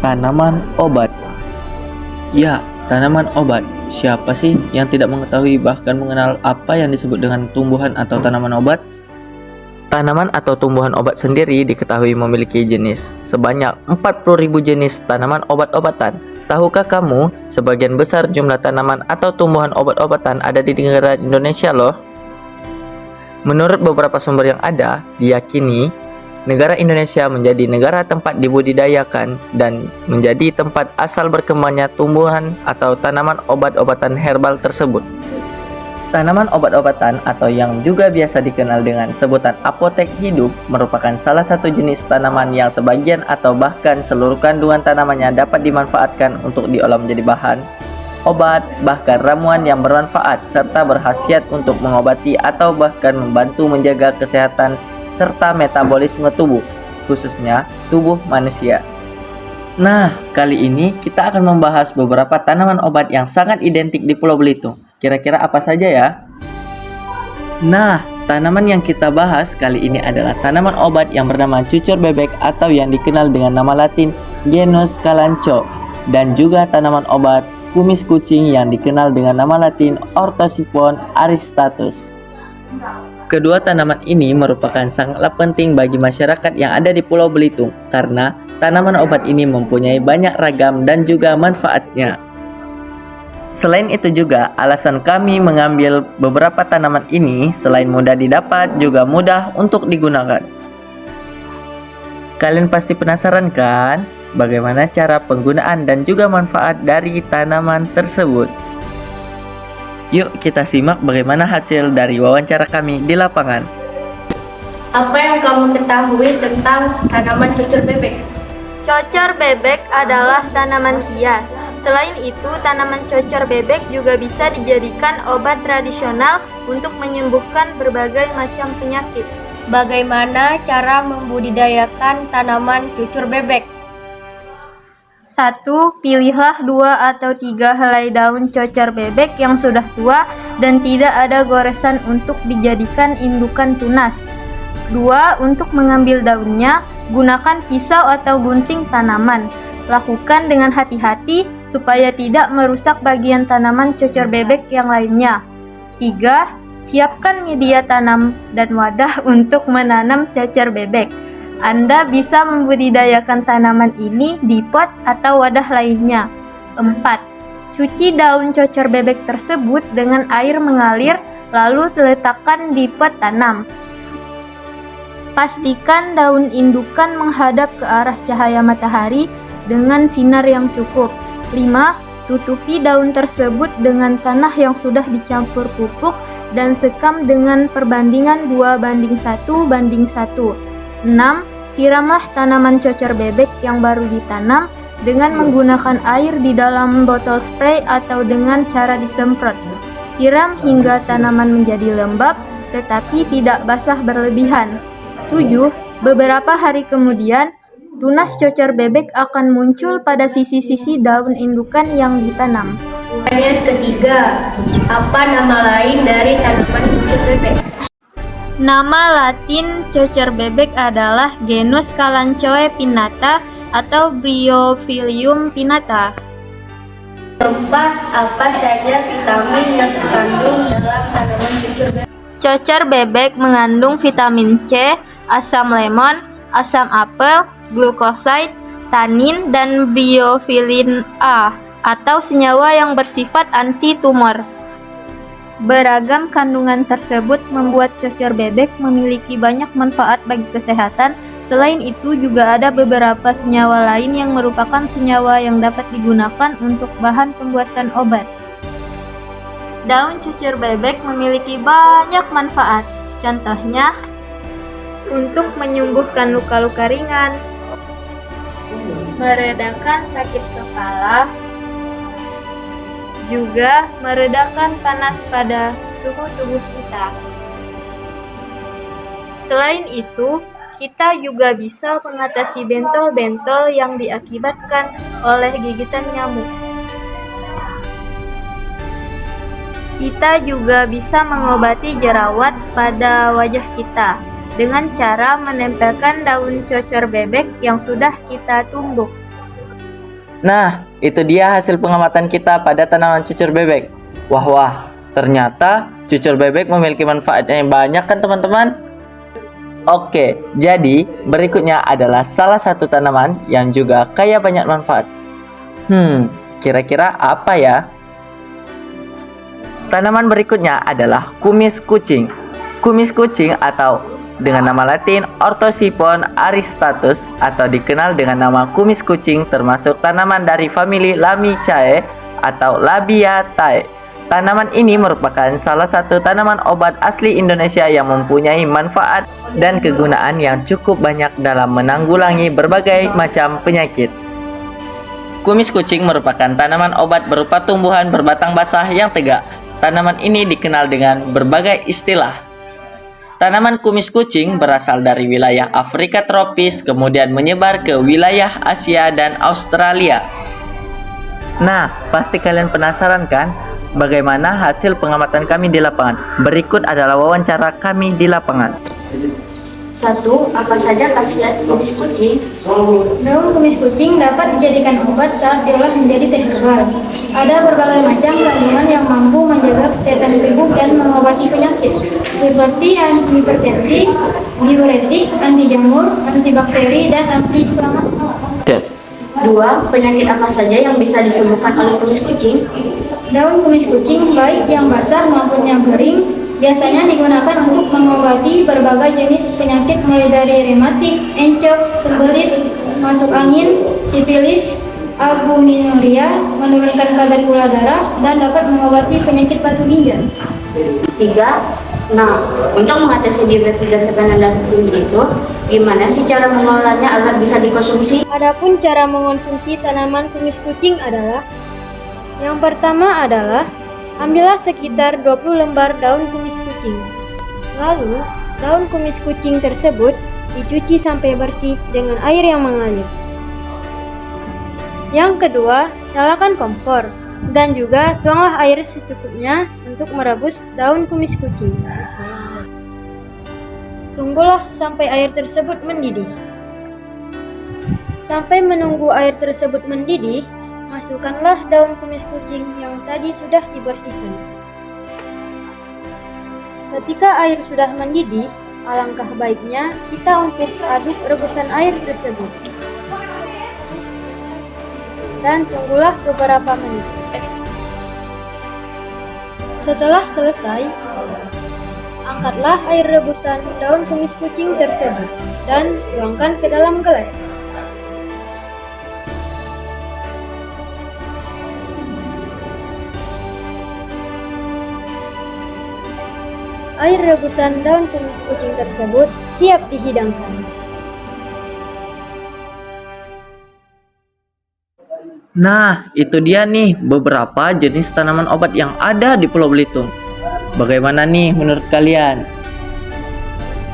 tanaman obat. Ya, tanaman obat. Siapa sih yang tidak mengetahui bahkan mengenal apa yang disebut dengan tumbuhan atau tanaman obat? Tanaman atau tumbuhan obat sendiri diketahui memiliki jenis sebanyak 40.000 jenis tanaman obat-obatan. Tahukah kamu, sebagian besar jumlah tanaman atau tumbuhan obat-obatan ada di negara Indonesia loh. Menurut beberapa sumber yang ada, diyakini negara Indonesia menjadi negara tempat dibudidayakan dan menjadi tempat asal berkembangnya tumbuhan atau tanaman obat-obatan herbal tersebut. Tanaman obat-obatan atau yang juga biasa dikenal dengan sebutan apotek hidup merupakan salah satu jenis tanaman yang sebagian atau bahkan seluruh kandungan tanamannya dapat dimanfaatkan untuk diolah menjadi bahan obat, bahkan ramuan yang bermanfaat serta berkhasiat untuk mengobati atau bahkan membantu menjaga kesehatan serta metabolisme tubuh, khususnya tubuh manusia. Nah, kali ini kita akan membahas beberapa tanaman obat yang sangat identik di Pulau Belitung. Kira-kira apa saja ya? Nah, tanaman yang kita bahas kali ini adalah tanaman obat yang bernama cucur bebek atau yang dikenal dengan nama latin genus kalanchoe, dan juga tanaman obat kumis kucing yang dikenal dengan nama latin Orthosiphon aristatus. Kedua tanaman ini merupakan sangatlah penting bagi masyarakat yang ada di Pulau Belitung karena tanaman obat ini mempunyai banyak ragam dan juga manfaatnya. Selain itu juga, alasan kami mengambil beberapa tanaman ini selain mudah didapat juga mudah untuk digunakan. Kalian pasti penasaran kan, bagaimana cara penggunaan dan juga manfaat dari tanaman tersebut? Yuk kita simak bagaimana hasil dari wawancara kami di lapangan. Apa yang kamu ketahui tentang tanaman cucur bebek? Cucur bebek adalah tanaman hias. Selain itu, tanaman cucur bebek juga bisa dijadikan obat tradisional untuk menyembuhkan berbagai macam penyakit. Bagaimana cara membudidayakan tanaman cucur bebek? 1. Pilihlah 2 atau 3 helai daun cucur bebek yang sudah tua dan tidak ada goresan untuk dijadikan indukan tunas. 2. Untuk mengambil daunnya, gunakan pisau atau gunting tanaman. Lakukan dengan hati-hati supaya tidak merusak bagian tanaman cucur bebek yang lainnya. 3. Siapkan media tanam dan wadah untuk menanam cucur bebek. Anda bisa membudidayakan tanaman ini di pot atau wadah lainnya. 4. Cuci daun cucur bebek tersebut dengan air mengalir lalu letakkan di pot tanam. Pastikan daun indukan menghadap ke arah cahaya matahari dengan sinar yang cukup. 5. Tutupi daun tersebut dengan tanah yang sudah dicampur pupuk dan sekam dengan perbandingan 2:1:1. 6. Siramlah tanaman cucur bebek yang baru ditanam dengan menggunakan air di dalam botol spray atau dengan cara disemprot. Siram hingga tanaman menjadi lembab tetapi tidak basah berlebihan. 7. Beberapa hari kemudian, tunas cucur bebek akan muncul pada sisi-sisi daun indukan yang ditanam. Pertanyaan ketiga, apa nama lain dari tanaman cucur bebek? Nama latin cucur bebek adalah genus Kalanchoe pinnata atau Bryophyllum pinnata. Keempat, apa saja vitamin yang terkandung dalam tanaman cucur bebek? Cucur bebek mengandung vitamin C, asam lemon, asam apel, glukoside, tanin, dan biofilin A atau senyawa yang bersifat anti-tumor. Beragam kandungan tersebut membuat cucur bebek memiliki banyak manfaat bagi kesehatan. Selain itu juga ada beberapa senyawa lain yang merupakan senyawa yang dapat digunakan untuk bahan pembuatan obat. Daun cucur bebek memiliki banyak manfaat. Contohnya, untuk menyembuhkan luka-luka ringan, meredakan sakit kepala, juga meredakan panas pada suhu tubuh kita. Selain itu, kita juga bisa mengatasi bentol-bentol yang diakibatkan oleh gigitan nyamuk. Kita juga bisa mengobati jerawat pada wajah kita dengan cara menempelkan daun cucur bebek yang sudah kita tumbuk. Nah, itu dia hasil pengamatan kita pada tanaman cucur bebek. Wah, ternyata cucur bebek memiliki manfaat yang banyak kan teman-teman? Oke, jadi berikutnya adalah salah satu tanaman yang juga kaya banyak manfaat. Kira-kira apa ya? Tanaman berikutnya adalah kumis kucing. Kumis kucing atau dengan nama latin Orthosipon aristatus atau dikenal dengan nama kumis kucing termasuk tanaman dari famili Lamiaceae atau Labiatae. Tanaman ini merupakan salah satu tanaman obat asli Indonesia yang mempunyai manfaat dan kegunaan yang cukup banyak dalam menanggulangi berbagai macam penyakit. Kumis kucing merupakan tanaman obat berupa tumbuhan berbatang basah yang tegak. Tanaman ini dikenal dengan berbagai istilah. Tanaman kumis kucing berasal dari wilayah Afrika tropis, kemudian menyebar ke wilayah Asia dan Australia. Nah, pasti kalian penasaran kan? Bagaimana hasil pengamatan kami di lapangan? Berikut adalah wawancara kami di lapangan. 1. Apa saja khasiat kumis kucing? Daun kumis kucing dapat dijadikan obat saat diolah menjadi teh herbal. Ada berbagai macam kandungan yang mampu menjaga kesehatan tubuh dan mengobati penyakit seperti antihipertensi, diuretik, anti jamur, antibakteri, dan antiinflamasi. 2. Penyakit apa saja yang bisa disembuhkan oleh kumis kucing? Daun kumis kucing baik yang basah maupun yang kering biasanya digunakan untuk mengobati berbagai jenis penyakit mulai dari rematik, encok, sembelit, masuk angin, sifilis, albuminuria, menurunkan kadar gula darah, dan dapat mengobati penyakit batu ginjal. 3. Nah, untuk mengatasi diabetes dan tekanan darah tinggi itu, gimana sih cara mengolahnya agar bisa dikonsumsi? Adapun cara mengonsumsi tanaman kumis kucing adalah: yang pertama adalah ambillah sekitar 20 lembar daun kumis kucing. Lalu, daun kumis kucing tersebut dicuci sampai bersih dengan air yang mengalir. Yang kedua, nyalakan kompor dan juga tuanglah air secukupnya untuk merebus daun kumis kucing. Tunggulah sampai air tersebut mendidih. Sampai menunggu air tersebut mendidih, masukkanlah daun kumis kucing yang tadi sudah dibersihkan. Ketika air sudah mendidih, alangkah baiknya kita untuk aduk rebusan air tersebut. Dan tunggulah beberapa menit. Setelah selesai, angkatlah air rebusan daun kumis kucing tersebut dan tuangkan ke dalam gelas. Air rebusan daun kumis kucing tersebut siap dihidangkan. Nah, itu dia nih beberapa jenis tanaman obat yang ada di Pulau Belitung. Bagaimana nih menurut kalian?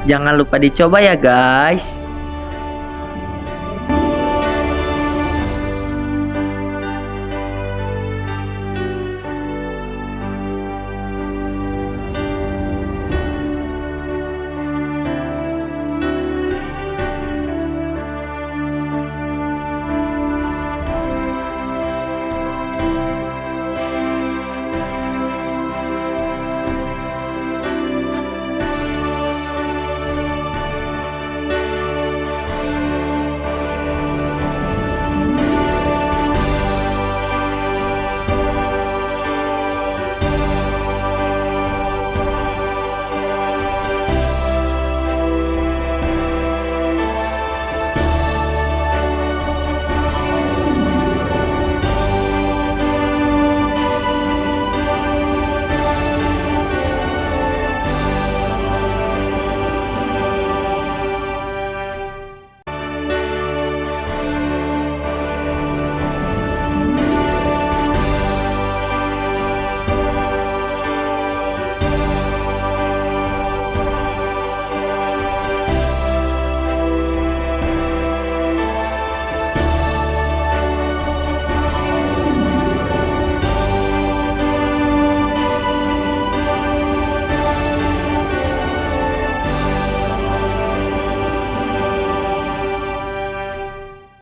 Jangan lupa dicoba ya guys.